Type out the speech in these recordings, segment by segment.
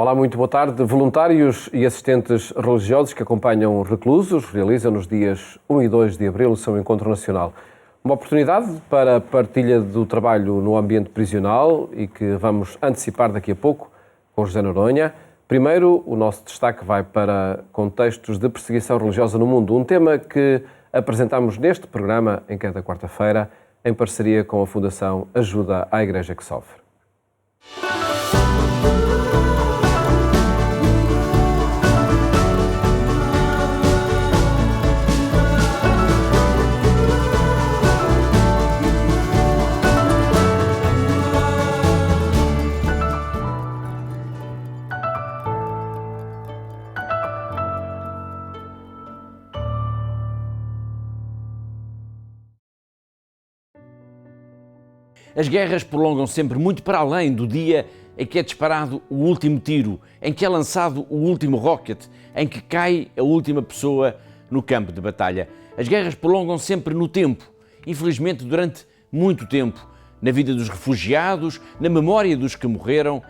Olá, muito boa tarde. Voluntários e assistentes religiosos que acompanham reclusos realizam nos dias 1 e 2 de abril o seu encontro nacional. Uma oportunidade para a partilha do trabalho no ambiente prisional e que vamos antecipar daqui a pouco com José Noronha. Primeiro, o nosso destaque vai para contextos de perseguição religiosa no mundo, um tema que apresentamos neste programa em cada quarta-feira, em parceria com a Fundação Ajuda à Igreja que Sofre. As guerras prolongam sempre muito para além do dia em que é disparado o último tiro, em que é lançado o último rocket, em que cai a última pessoa no campo de batalha. As guerras prolongam sempre no tempo, infelizmente durante muito tempo, na vida dos refugiados, na memória dos que morreram,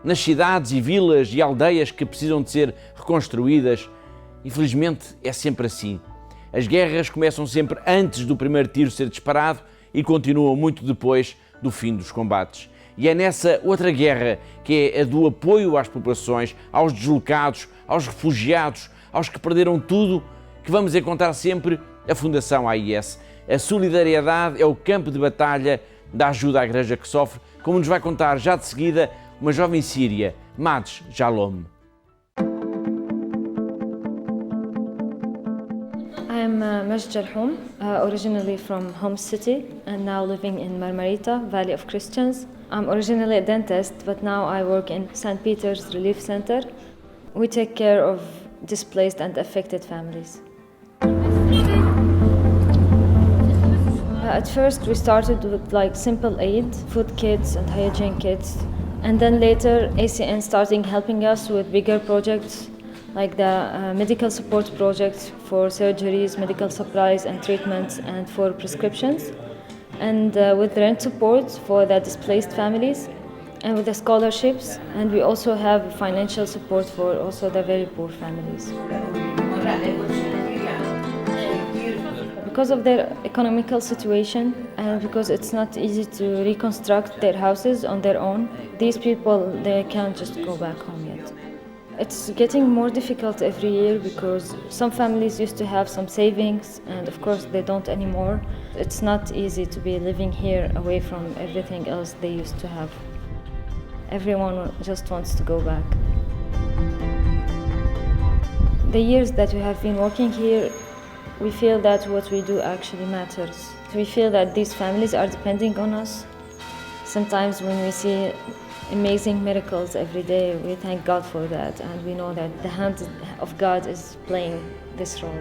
nas cidades e vilas e aldeias que precisam de ser reconstruídas. Infelizmente é sempre assim. As guerras começam sempre antes do primeiro tiro ser disparado e continuam muito depois do fim dos combates. E é nessa outra guerra, que é a do apoio às populações, aos deslocados, aos refugiados, aos que perderam tudo, que vamos encontrar sempre a Fundação AIS. A solidariedade é o campo de batalha da ajuda à Igreja que Sofre, como nos vai contar já de seguida uma jovem síria, Madj Jalom. I'm Madj Jalom, originally from Homs City and now living in Marmarita, Valley of Christians. I'm originally a dentist, but now I work in St. Peter's Relief Center. We take care of displaced and affected families. At first we started with simple aid, food kits and hygiene kits. And then later ACN started helping us with bigger projects like the medical support project for surgeries, medical supplies and treatments, and for prescriptions, and with rent support for the displaced families, and with the scholarships, and we also have financial support for also the very poor families. Because of their economical situation and because it's not easy to reconstruct their houses on their own, these people, they can't just go back home yet. It's getting more difficult every year because some families used to have some savings and of course they don't anymore. It's not easy to be living here away from everything else they used to have. Everyone just wants to go back. The years that we have been working here, we feel that what we do actually matters. We feel that these families are depending on us. Sometimes when we see amazing miracles every day, we thank God for that, and we know that the hand of God is playing this role.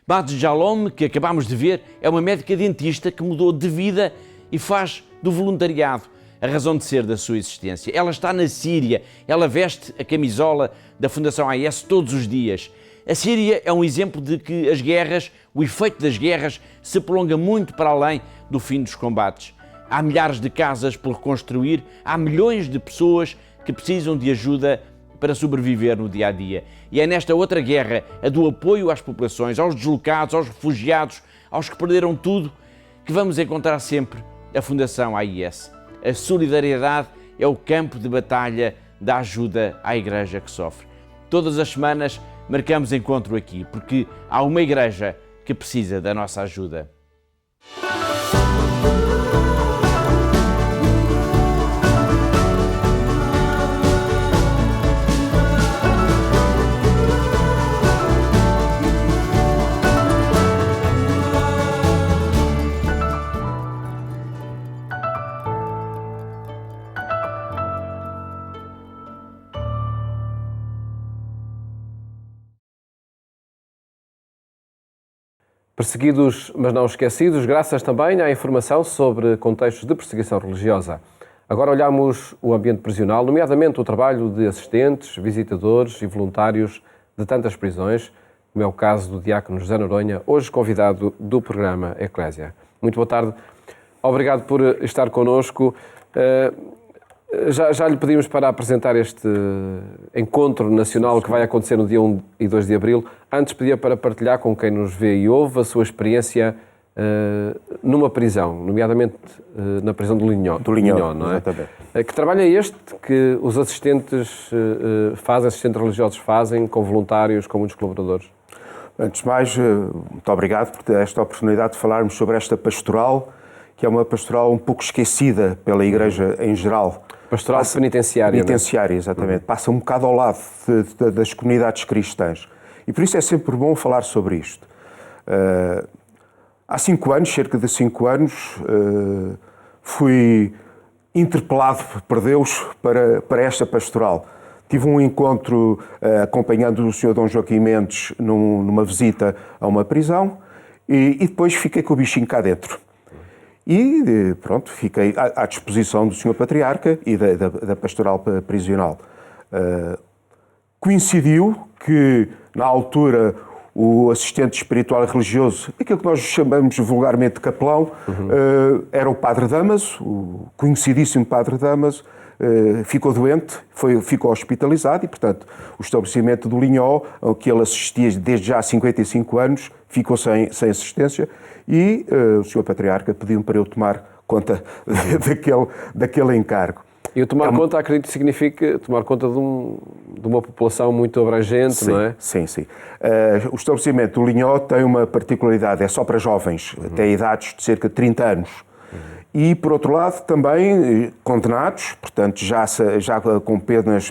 Madj Jalom, que acabámos de ver, é uma médica dentista que mudou de vida e faz do voluntariado a razão de ser da sua existência. Ela está na Síria, ela veste a camisola da Fundação AIS todos os dias. A Síria é um exemplo de que as guerras, o efeito das guerras, se prolonga muito para além do fim dos combates. Há milhares de casas por reconstruir, há milhões de pessoas que precisam de ajuda para sobreviver no dia-a-dia. E é nesta outra guerra, a do apoio às populações, aos deslocados, aos refugiados, aos que perderam tudo, que vamos encontrar sempre a Fundação AIS. A solidariedade é o campo de batalha da ajuda à Igreja que Sofre. Todas as semanas marcamos encontro aqui, porque há uma igreja que precisa da nossa ajuda. Perseguidos, mas não esquecidos, graças também à informação sobre contextos de perseguição religiosa. Agora olhamos o ambiente prisional, nomeadamente o trabalho de assistentes, visitadores e voluntários de tantas prisões, como é o caso do diácono José Noronha, hoje convidado do programa Eclésia. Muito boa tarde. Obrigado por estar connosco. Já lhe pedimos para apresentar este encontro nacional que vai acontecer no dia 1 e 2 de abril. Antes pedia para partilhar com quem nos vê e ouve a sua experiência numa prisão, nomeadamente na prisão do Linhó, não é? Exatamente. Que trabalho é este que os assistentes assistentes religiosos fazem, com voluntários, com muitos colaboradores? Antes de mais, muito obrigado por ter esta oportunidade de falarmos sobre esta pastoral, que é uma pastoral um pouco esquecida pela Igreja em geral. Pastoral penitenciária. Penitenciária, exatamente. Passa um bocado ao lado das comunidades cristãs. E por isso é sempre bom falar sobre isto. Há 5 anos, cerca de 5 anos, fui interpelado por Deus para esta pastoral. Tive um encontro acompanhando o Sr. Dom Joaquim Mendes numa visita a uma prisão e depois fiquei com o bichinho cá dentro. E pronto, fiquei à disposição do Sr. Patriarca e da pastoral prisional. Coincidiu que, na altura, o assistente espiritual e religioso, aquilo que nós chamamos vulgarmente de capelão, era o Padre Damaso, o conhecidíssimo Padre Damaso, ficou doente, ficou hospitalizado e, portanto, o estabelecimento do Linhó, ao que ele assistia desde já há 55 anos, ficou sem assistência e o Sr. Patriarca pediu-me para eu tomar conta daquele encargo. E o tomar conta, acredito que significa tomar conta de uma população muito abrangente, sim, não é? Sim. O estabelecimento do Linhó tem uma particularidade, é só para jovens, até idades de cerca de 30 anos. E, por outro lado, também condenados, portanto, já com penas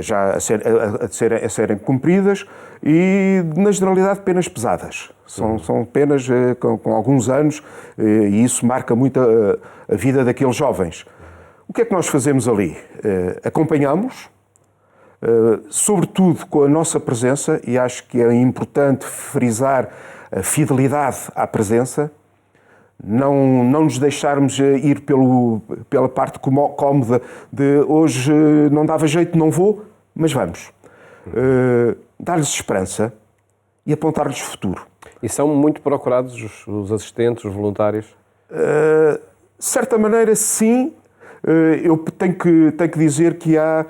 já a serem cumpridas e, na generalidade, penas pesadas. São penas com alguns anos e isso marca muito a vida daqueles jovens. O que é que nós fazemos ali? Acompanhamos, sobretudo com a nossa presença, e acho que é importante frisar a fidelidade à presença, não nos deixarmos ir pela parte cómoda de hoje não dava jeito, não vou, mas vamos. Dar-lhes esperança e apontar-lhes futuro. E são muito procurados os assistentes, os voluntários? De certa maneira, sim. Eu tenho que dizer que há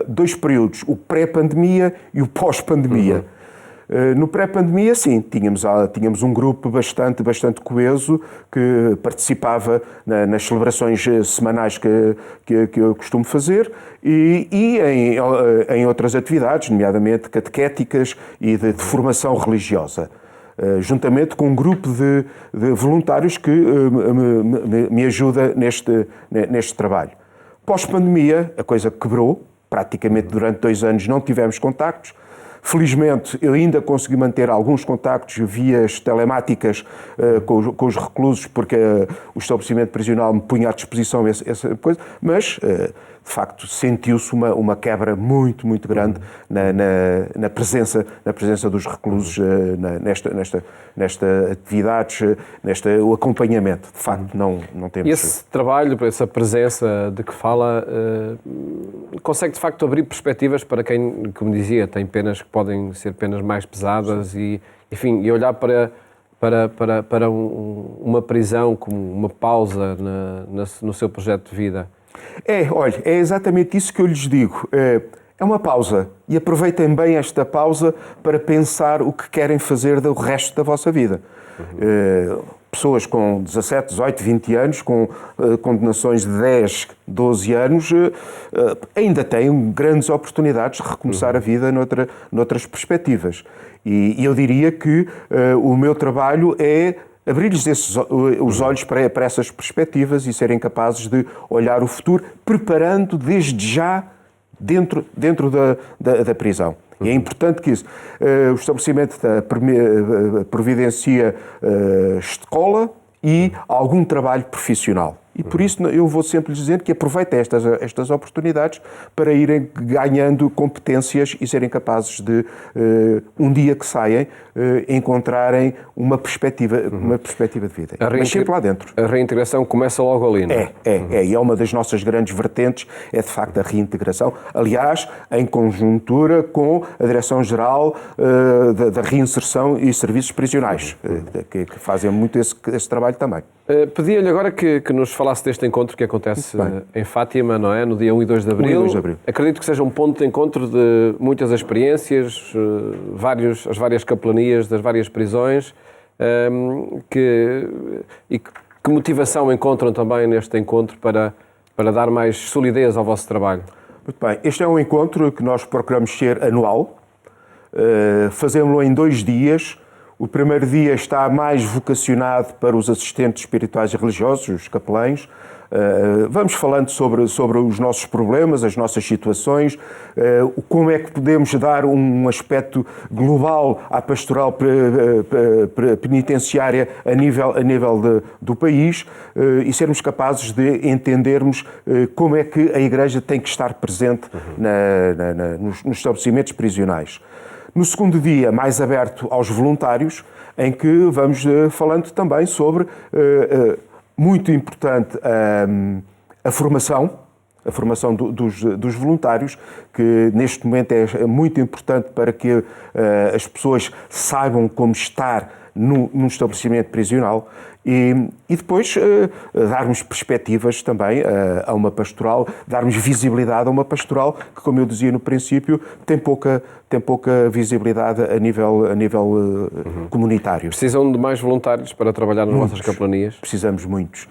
2 períodos, o pré-pandemia e o pós-pandemia. No pré-pandemia, sim, tínhamos um grupo bastante coeso que participava nas celebrações semanais que eu costumo fazer e em outras atividades, nomeadamente catequéticas e de formação religiosa, juntamente com um grupo de voluntários que me ajuda neste trabalho. Pós-pandemia, a coisa quebrou, praticamente durante 2 anos não tivemos contactos. Felizmente, eu ainda consegui manter alguns contactos vias telemáticas com os reclusos, porque o estabelecimento prisional me punha à disposição essa coisa, mas, de facto, sentiu-se uma quebra muito grande na presença dos reclusos nesta atividades, o acompanhamento. De facto, não temos... E esse trabalho, essa presença de que fala, consegue, de facto, abrir perspectivas para quem, como dizia, tem penas que podem ser penas mais pesadas e olhar para uma prisão como uma pausa no seu projeto de vida? Olha, é exatamente isso que eu lhes digo. É uma pausa e aproveitem bem esta pausa para pensar o que querem fazer do resto da vossa vida. Pessoas com 17, 18, 20 anos, com condenações de 10, 12 anos, ainda têm grandes oportunidades de recomeçar a vida noutras perspectivas. E eu diria que o meu trabalho é abrir-lhes os olhos para essas perspectivas e serem capazes de olhar o futuro, preparando desde já dentro da prisão. E é importante que isso. O estabelecimento providencia escola e algum trabalho profissional. E por isso eu vou sempre lhes dizendo que aproveitem estas oportunidades para irem ganhando competências e serem capazes de, um dia que saem, encontrarem uma perspectiva de vida. Mas sempre lá dentro. A reintegração começa logo ali, não é? E é uma das nossas grandes vertentes, é de facto a reintegração. Aliás, em conjuntura com a Direção-Geral da Reinserção e Serviços Prisionais, que fazem muito esse trabalho também. Pedia-lhe agora que nos falasse deste encontro que acontece em Fátima, não é? No dia 1 e 2 de Abril. 1 e 2 de Abril. Acredito que seja um ponto de encontro de muitas experiências, as várias capelanias das várias prisões. Que motivação encontram também neste encontro para dar mais solidez ao vosso trabalho? Muito bem. Este é um encontro que nós procuramos ser anual. Fazemos-lo em 2 dias. O primeiro dia está mais vocacionado para os assistentes espirituais e religiosos, os capelães. Vamos falando sobre os nossos problemas, as nossas situações, como é que podemos dar um aspecto global à pastoral penitenciária a nível do país e sermos capazes de entendermos como é que a Igreja tem que estar presente nos estabelecimentos prisionais. No segundo dia, mais aberto aos voluntários, em que vamos falando também sobre, muito importante, a formação dos voluntários, que neste momento é muito importante para que as pessoas saibam como estar num estabelecimento prisional e depois darmos perspectivas também a uma pastoral, darmos visibilidade a uma pastoral que, como eu dizia no princípio, tem pouca visibilidade a nível comunitário. Precisam de mais voluntários para trabalhar nas vossas capelanias? Precisamos muitos.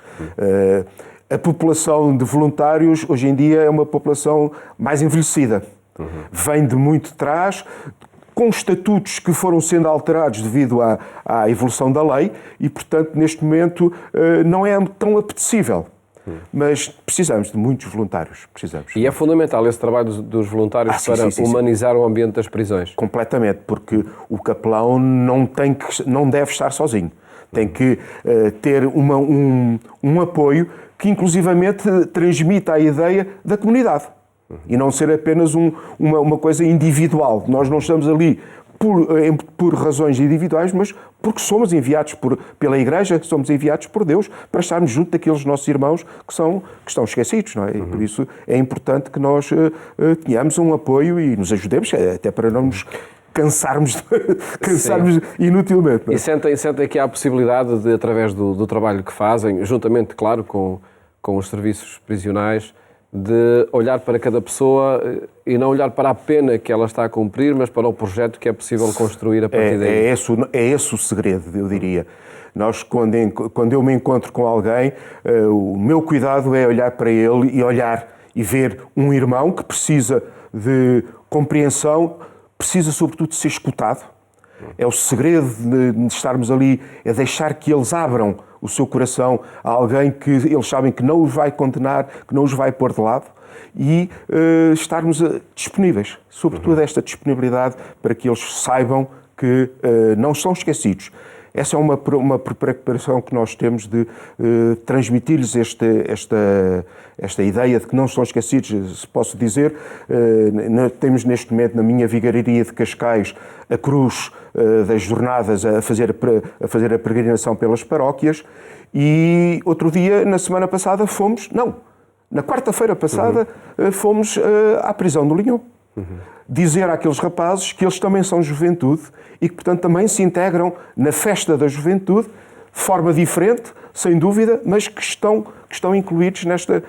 A população de voluntários hoje em dia é uma população mais envelhecida. Vem de muito trás, com estatutos que foram sendo alterados devido à evolução da lei e, portanto, neste momento não é tão apetecível. Mas precisamos de muitos voluntários. E é fundamental esse trabalho dos voluntários para humanizar o ambiente das prisões? Completamente, porque o capelão não deve estar sozinho. Tem que ter um apoio que, inclusivamente, transmita a ideia da comunidade. E não ser apenas uma coisa individual. Nós não estamos ali por razões individuais, mas porque somos enviados pela Igreja, somos enviados por Deus para estarmos junto daqueles nossos irmãos que estão esquecidos, não é? E por isso é importante que nós tenhamos um apoio e nos ajudemos, até para não nos cansarmos inutilmente. Não é? E sentem que há a possibilidade de, através do trabalho que fazem, juntamente, claro, com os serviços prisionais, de olhar para cada pessoa e não olhar para a pena que ela está a cumprir, mas para o projeto que é possível construir a partir daí. É esse o segredo, eu diria. Nós, quando eu me encontro com alguém, o meu cuidado é olhar para ele e ver um irmão que precisa de compreensão, precisa sobretudo de ser escutado. É o segredo de estarmos ali, é deixar que eles abram o seu coração a alguém que eles sabem que não os vai condenar, que não os vai pôr de lado e estarmos disponíveis, sobretudo esta disponibilidade para que eles saibam que não estão esquecidos. Essa é uma preparação que nós temos de transmitir-lhes esta ideia de que não estão esquecidos. Se posso dizer, temos neste momento na minha vigararia de Cascais a cruz das jornadas a fazer a peregrinação pelas paróquias e outro dia, na semana passada, na quarta-feira passada, fomos à prisão do Linhão. Dizer àqueles rapazes que eles também são juventude e que, portanto, também se integram na festa da juventude de forma diferente, sem dúvida, mas que estão incluídos nesta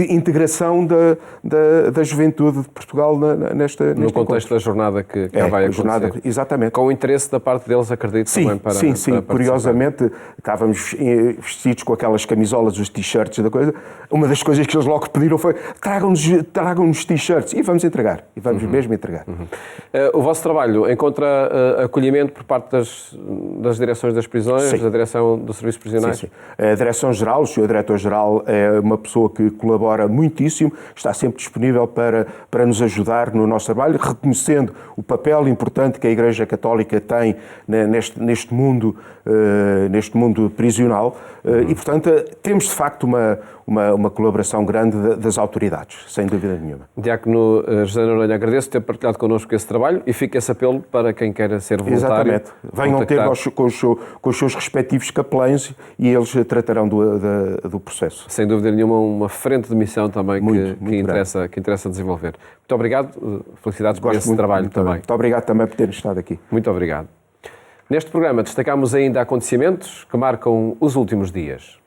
integração da juventude de Portugal no contexto da jornada que vai acontecer. Exatamente. Com o interesse da parte deles, acredito, também para Sim. Curiosamente, estávamos vestidos com aquelas camisolas, os t-shirts da coisa. Uma das coisas que eles logo pediram foi tragam-nos t-shirts e vamos entregar. E vamos mesmo entregar. O vosso trabalho encontra acolhimento por parte das direções das prisões, da direção do serviço prisionais? Sim. A Direção-Geral, o Sr. Diretor-Geral, é uma pessoa que colabora muitíssimo, está sempre disponível para nos ajudar no nosso trabalho, reconhecendo o papel importante que a Igreja Católica tem neste mundo prisional e, portanto, temos de facto uma colaboração grande das autoridades, sem dúvida nenhuma. Diácono José Noronha, agradeço ter partilhado connosco esse trabalho e fica esse apelo para quem queira ser voluntário. Exatamente. Venham ter com os seus respectivos capelães e eles tratarão do processo. Sem dúvida nenhuma, uma frente de missão também que interessa desenvolver. Muito obrigado, felicidades por esse trabalho também. Muito obrigado também por terem estado aqui. Muito obrigado. Neste programa destacamos ainda acontecimentos que marcam os últimos dias.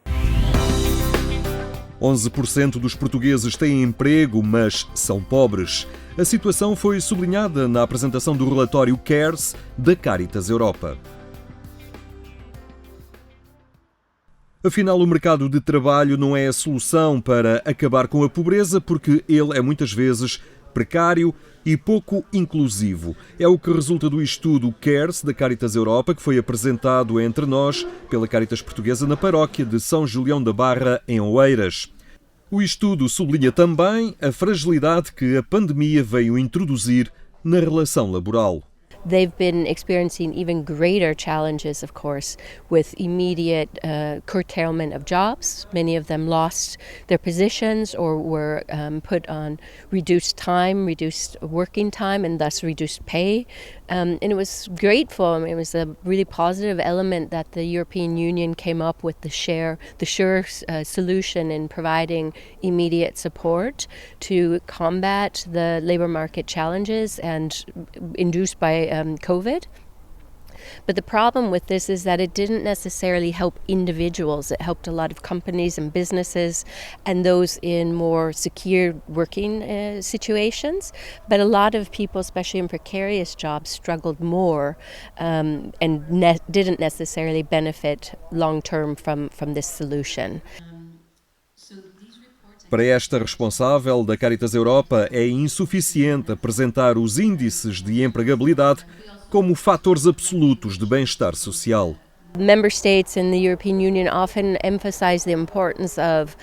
11% dos portugueses têm emprego, mas são pobres. A situação foi sublinhada na apresentação do relatório CARES da Caritas Europa. Afinal, o mercado de trabalho não é a solução para acabar com a pobreza, porque ele é muitas vezes precário e pouco inclusivo. É o que resulta do estudo CARES da Caritas Europa, que foi apresentado entre nós pela Caritas Portuguesa na paróquia de São Julião da Barra, em Oeiras. O estudo sublinha também a fragilidade que a pandemia veio introduzir na relação laboral. They've been experiencing even greater challenges, of course, with immediate curtailment of jobs. Many of them lost their positions or were put on reduced time, reduced working time, and thus reduced pay. And it was grateful. I mean, it was a really positive element that the European Union came up with the SURE solution in providing immediate support to combat the labour market challenges and induced by COVID. But the problem with this is that it didn't necessarily help individuals. It helped a lot of companies and businesses and those in more secure working situations. But a lot of people, especially in precarious jobs, struggled more and didn't necessarily benefit long-term from this solution. Para esta responsável da Caritas Europa, é insuficiente apresentar os índices de empregabilidade como fatores absolutos de bem-estar social. Member states in the European Union often emphasize the importance of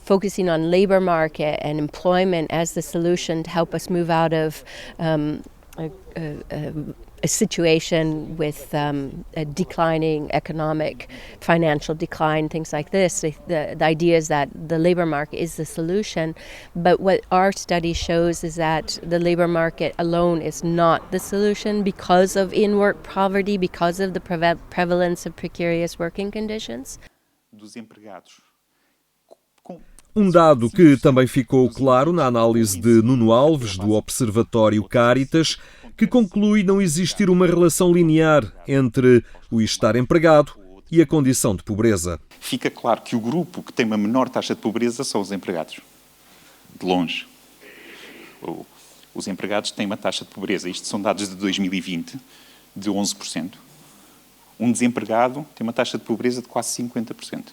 focusing on labour market and employment as the solution to help us move out of a situation with a declining economic, financial decline, things like this. The idea is that the labour market is the solution, but what our study shows is that the labour market alone is not the solution because of in-work poverty, because of the prevalence of precarious working conditions. Dos empregados. Um dado que também ficou claro na análise de Nuno Alves, do Observatório Caritas, que conclui não existir uma relação linear entre o estar empregado e a condição de pobreza. Fica claro que o grupo que tem uma menor taxa de pobreza são os empregados. De longe. Os empregados têm uma taxa de pobreza, isto são dados de 2020, de 11%. Um desempregado tem uma taxa de pobreza de quase 50%.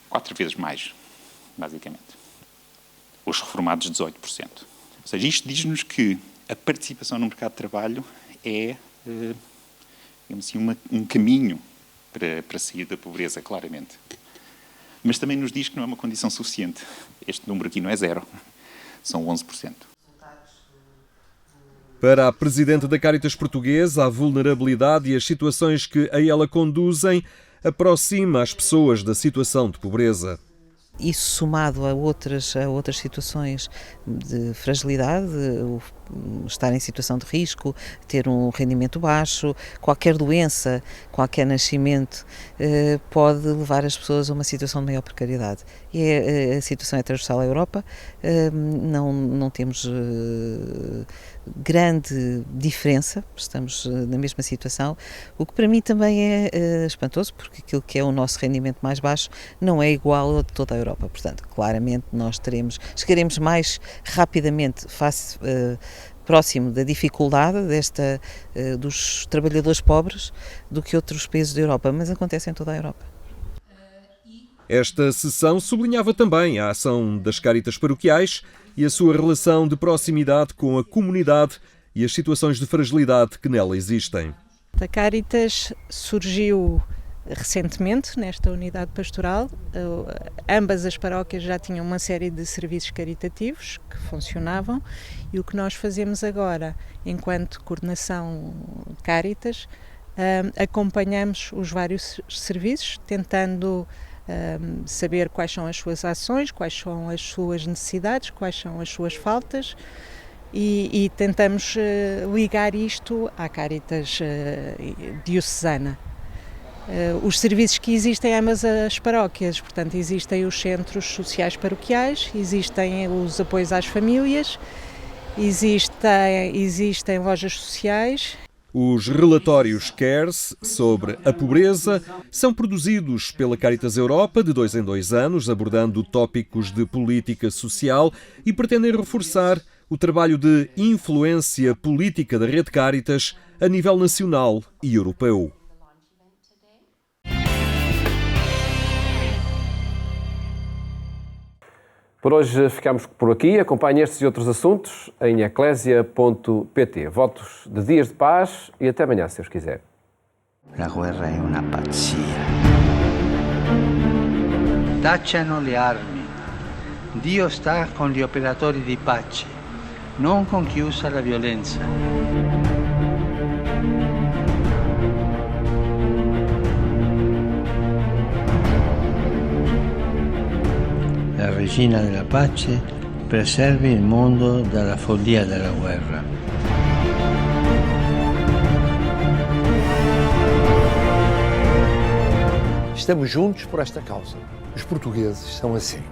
4 vezes mais, basicamente. Os reformados, 18%. Ou seja, isto diz-nos que a participação no mercado de trabalho é, digamos assim, um caminho para sair da pobreza, claramente. Mas também nos diz que não é uma condição suficiente. Este número aqui não é zero, são 11%. Para a Presidente da Caritas Portuguesa, a vulnerabilidade e as situações que a ela conduzem aproxima as pessoas da situação de pobreza. Isso somado a outras situações de fragilidade, estar em situação de risco, ter um rendimento baixo, qualquer doença, qualquer nascimento pode levar as pessoas a uma situação de maior precariedade. E a situação é transversal à Europa, não temos grande diferença, estamos na mesma situação, o que para mim também é espantoso, porque aquilo que é o nosso rendimento mais baixo não é igual a de toda a Europa. Portanto, claramente nós chegaremos mais rapidamente próximo da dificuldade dos trabalhadores pobres do que outros países da Europa, mas acontece em toda a Europa. Esta sessão sublinhava também a ação das Caritas paroquiais e a sua relação de proximidade com a comunidade e as situações de fragilidade que nela existem. A Caritas surgiu recentemente nesta unidade pastoral. Ambas as paróquias já tinham uma série de serviços caritativos que funcionavam, e o que nós fazemos agora, enquanto coordenação Caritas, acompanhamos os vários serviços, tentando saber quais são as suas ações, quais são as suas necessidades, quais são as suas faltas, e tentamos ligar isto à Caritas diocesana. Os serviços que existem em ambas as paróquias, portanto, existem os centros sociais paroquiais, existem os apoios às famílias, existem lojas sociais. Os relatórios CARES sobre a pobreza são produzidos pela Caritas Europa de 2 em 2 anos, abordando tópicos de política social, e pretendem reforçar o trabalho de influência política da Rede Caritas a nível nacional e europeu. Por hoje ficamos por aqui. Acompanhe estes e outros assuntos em eclesia.pt. Votos de dias de paz e até amanhã, se Deus quiser. La guerra è una pazzia. Tacciano le armi. Dio sta con gli operatori di pace, non con chi usa la violenza. La regina della pace preservi il mondo dalla follia della guerra. Estamos juntos por esta causa. Os portugueses são assim.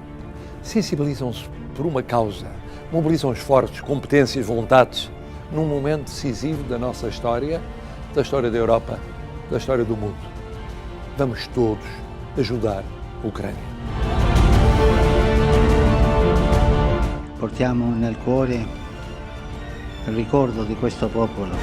Sensibilizam-se por uma causa, mobilizam esforços, competências, vontades, num momento decisivo da nossa história, da história da Europa, da história do mundo. Vamos todos ajudar a Ucrânia. Portiamo nel cuore il ricordo di questo popolo.